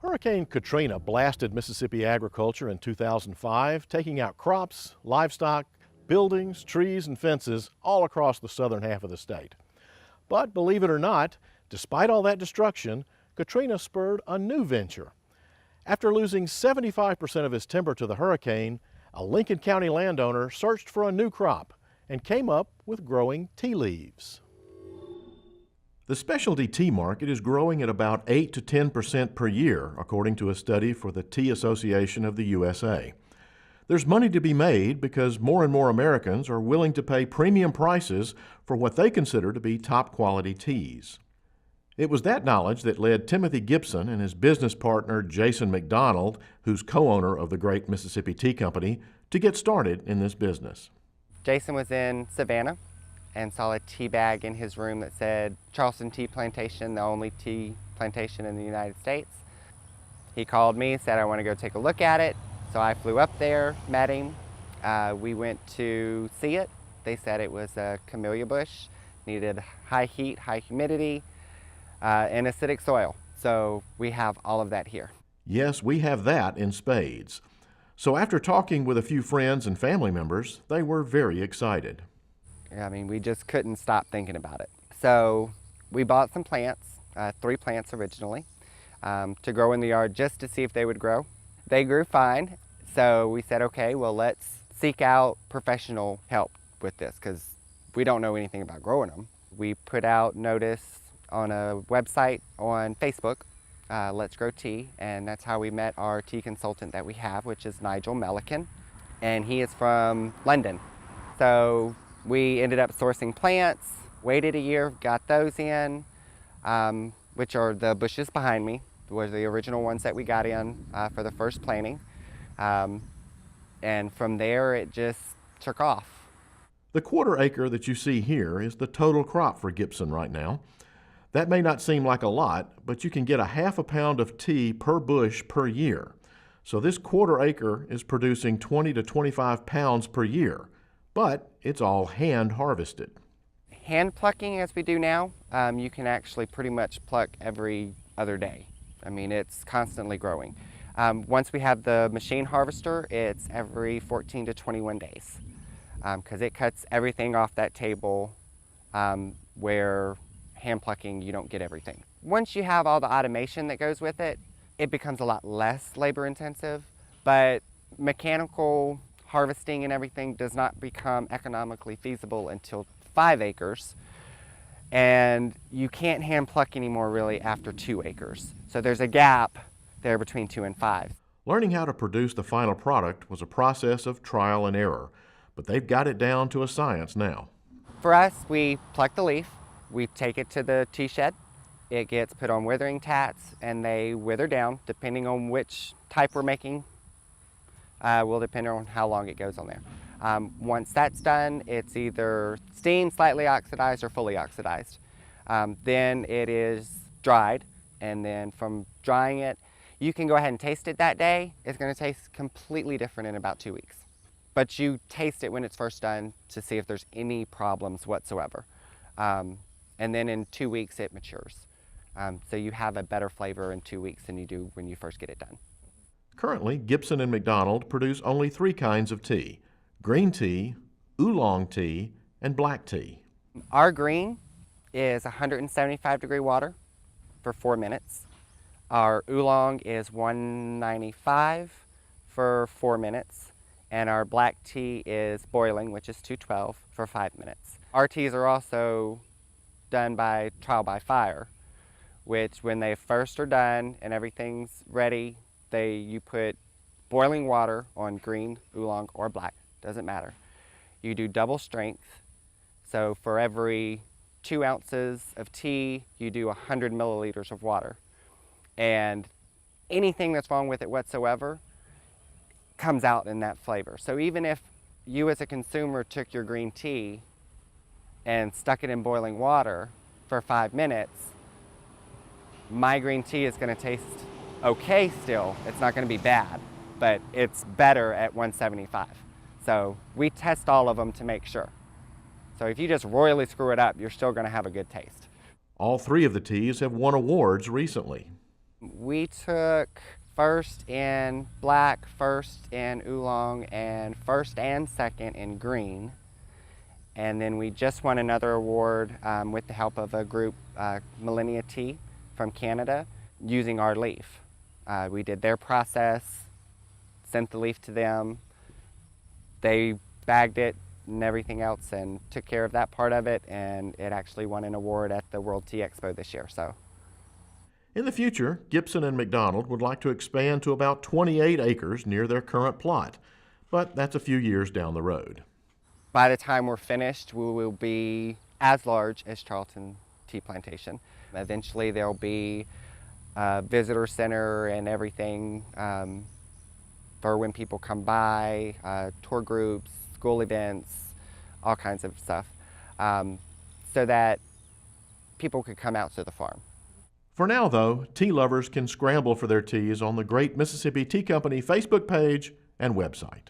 Hurricane Katrina blasted Mississippi agriculture in 2005, taking out crops, livestock, buildings, trees, and fences all across the southern half of the state. But believe it or not, despite all that destruction, Katrina spurred a new venture. After losing 75% of his timber to the hurricane, a Lincoln County landowner searched for a new crop and came up with growing tea leaves. The specialty tea market is growing at about 8 to 10% per year, according to a study for the Tea Association of the USA. There's money to be made because more and more Americans are willing to pay premium prices for what they consider to be top quality teas. It was that knowledge that led Timothy Gibson and his business partner Jason McDonald, who's co-owner of the Great Mississippi Tea Company, to get started in this business. Jason was in Savannah and saw a tea bag in his room that said Charleston Tea Plantation, the only tea plantation in the United States. He called me, said I want to go take a look at it. So I flew up there, met him. We went to see it. They said it was a camellia bush, needed high heat, high humidity, and acidic soil. So we have all of that here. Yes, we have that in spades. So after talking with a few friends and family members, they were very excited. I mean, we just couldn't stop thinking about it. So we bought some plants, 3 plants originally, to grow in the yard just to see if they would grow. They grew fine, so we said, okay, well, let's seek out professional help with this because we don't know anything about growing them. We put out notice on a website on Facebook, Let's Grow Tea, and that's how we met our tea consultant that we have, which is Nigel Melican, and he is from London. So we ended up sourcing plants, waited a year, got those in, which are the bushes behind me, were the original ones that we got in for the first planting. And from there, it just took off. The quarter acre that you see here is the total crop for Gibson right now. That may not seem like a lot, but you can get a half a pound of tea per bush per year. So this quarter acre is producing 20 to 25 pounds per year, but it's all hand harvested. Hand plucking as we do now, you can actually pretty much pluck every other day. I mean, it's constantly growing. Once we have the machine harvester, it's every 14 to 21 days because it cuts everything off that table where hand plucking, you don't get everything. Once you have all the automation that goes with it, it becomes a lot less labor intensive, but mechanical harvesting and everything does not become economically feasible until 5 acres. And you can't hand pluck anymore really after 2 acres. So there's a gap there between 2 and 5. Learning how to produce the final product was a process of trial and error, but they've got it down to a science now. For us, we pluck the leaf, we take it to the tea shed, it gets put on withering tats, and they wither down depending on which type we're making. Will depend on how long it goes on there. Once that's done, it's either steamed, slightly oxidized, or fully oxidized. Then it is dried, and then from drying it, you can go ahead and taste it that day. It's going to taste completely different in about 2 weeks. But you taste it when it's first done to see if there's any problems whatsoever. And then in 2 weeks, it matures. So you have a better flavor in 2 weeks than you do when you first get it done. Currently, Gibson and McDonald produce only 3 kinds of tea: green tea, oolong tea, and black tea. Our green is 175-degree water for 4 minutes. Our oolong is 195 for 4 minutes. And our black tea is boiling, which is 212 for 5 minutes. Our teas are also done by trial by fire, which when they first are done and everything's ready, you put boiling water on green, oolong, or black, doesn't matter. You do double strength, so for every 2 ounces of tea, you do 100 milliliters of water. And anything that's wrong with it whatsoever comes out in that flavor. So even if you as a consumer took your green tea and stuck it in boiling water for 5 minutes, my green tea is going to taste okay still. It's not going to be bad, but it's better at 175. So we test all of them to make sure. So if you just royally screw it up, you're still going to have a good taste. All 3 of the teas have won awards recently. We took first in black, first in oolong, and first and second in green. And then we just won another award with the help of a group, Millennia Tea from Canada, using our leaf. We did their process, sent the leaf to them. They bagged it and everything else and took care of that part of it, and it actually won an award at the World Tea Expo this year. So. In the future, Gibson and McDonald would like to expand to about 28 acres near their current plot, but that's a few years down the road. By the time we're finished, we will be as large as Charlton Tea Plantation. Eventually there'll be a visitor center and everything for when people come by, tour groups, school events, all kinds of stuff, so that people could come out to the farm. For now, though, tea lovers can scramble for their teas on the Great Mississippi Tea Company Facebook page and website.